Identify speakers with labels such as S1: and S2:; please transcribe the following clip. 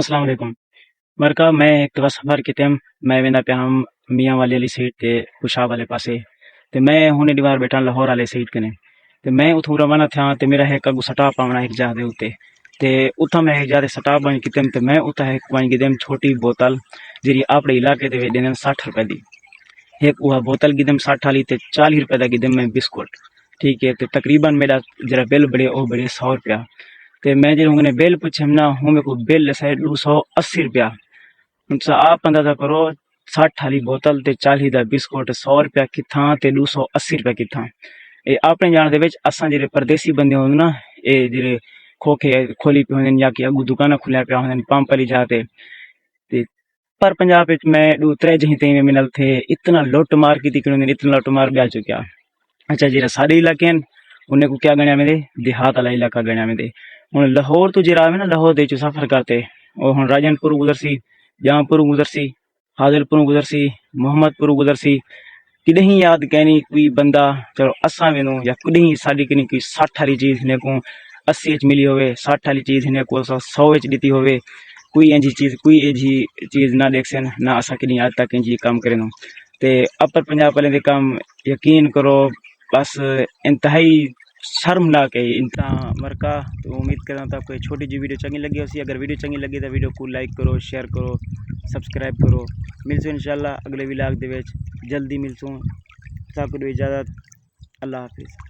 S1: अस्सलाम वालेकुम। मरका मैं एक दफ़ा सफ़र किते मैं वेंदा पिया हम मियां वाली आली सीट ते कुशाह वाले पासे ते मैं हुने ॾींहुं वार बैठा लाहौर वाले सीट कने ते मैं उथों रवाना थिया ते मेरा एक अगू स्टॉप आवना एक जगह दे उत्ते ते उथा मैं एक जगह ते स्टॉप बन किते ते मैं उथा एक बन गिदम छोटी बोतल जेरी अपने इलाके दे देने 60 रुपए दी एक वह बोतल गिदम 60 वाली ते 40 रुपए दा गिदम मैं बिस्कुट ठीक है ते तकरीबन मेरा जरा बिल बड़े ओ बड़े 100 रुपया ते मैं जो उन्हें बिल पूछे ना हूँ मेरे को बिल है 280 रुपया। उनसे आप अंदाजा करो 60 वाली बोतल ते 40 दा बिस्कुट 100 रुपया किथा ते 280 रुपया किथा। ये आपने जान दे विच असां जेरे परदेसी बंदे होंदे ना ये जेरे खोखे खोली पे होंदे या कि अगू दुकाना खुलिया पे होंदे पंप वाली जाते ते पर पंजाब विच मैं दो त्रै जहीं ते मिलल थे इतना लुट मार की थी कि इतना लुट मार ब्या चुक्या। अच्छा जेरा सारे इलाके हैं उन्हें को क्या गणया में दे देहात वाला इलाका गणया में दे हुन लाहौर तो जेरा आवे ना लाहौर दे चो सफर करते और हुन राजनपुर गुजरसी जहांपुर गुजरसी हाजिलपुर गुजरसी मोहम्मदपुर गुजरसी किडही याद कहनी कोई बंदा चलो असा वेनू या कुडही साडी कनी कोई 60 वाली चीज ने को 80 च मिली होवे 60 वाली चीज ने को 100 च दीती होवे कोई ऐसी चीज ना देखसन ना असा कनी आज तक इंजी काम करेनो ते अपर पंजाब वाले दे काम यकीन करो बस इंतहाई शर्मनाक है इनका मरका। तो उम्मीद करता हूँ आपको छोटी जी वीडियो चंगी लगी होगी। अगर वीडियो चंगी लगी तो वीडियो को लाइक करो शेयर करो सब्सक्राइब करो। मिलसूँ इंशाल्लाह अगले व्लॉग दे विच जल्दी मिलसूँ। साकू इजाज़त अल्लाह हाफिज़।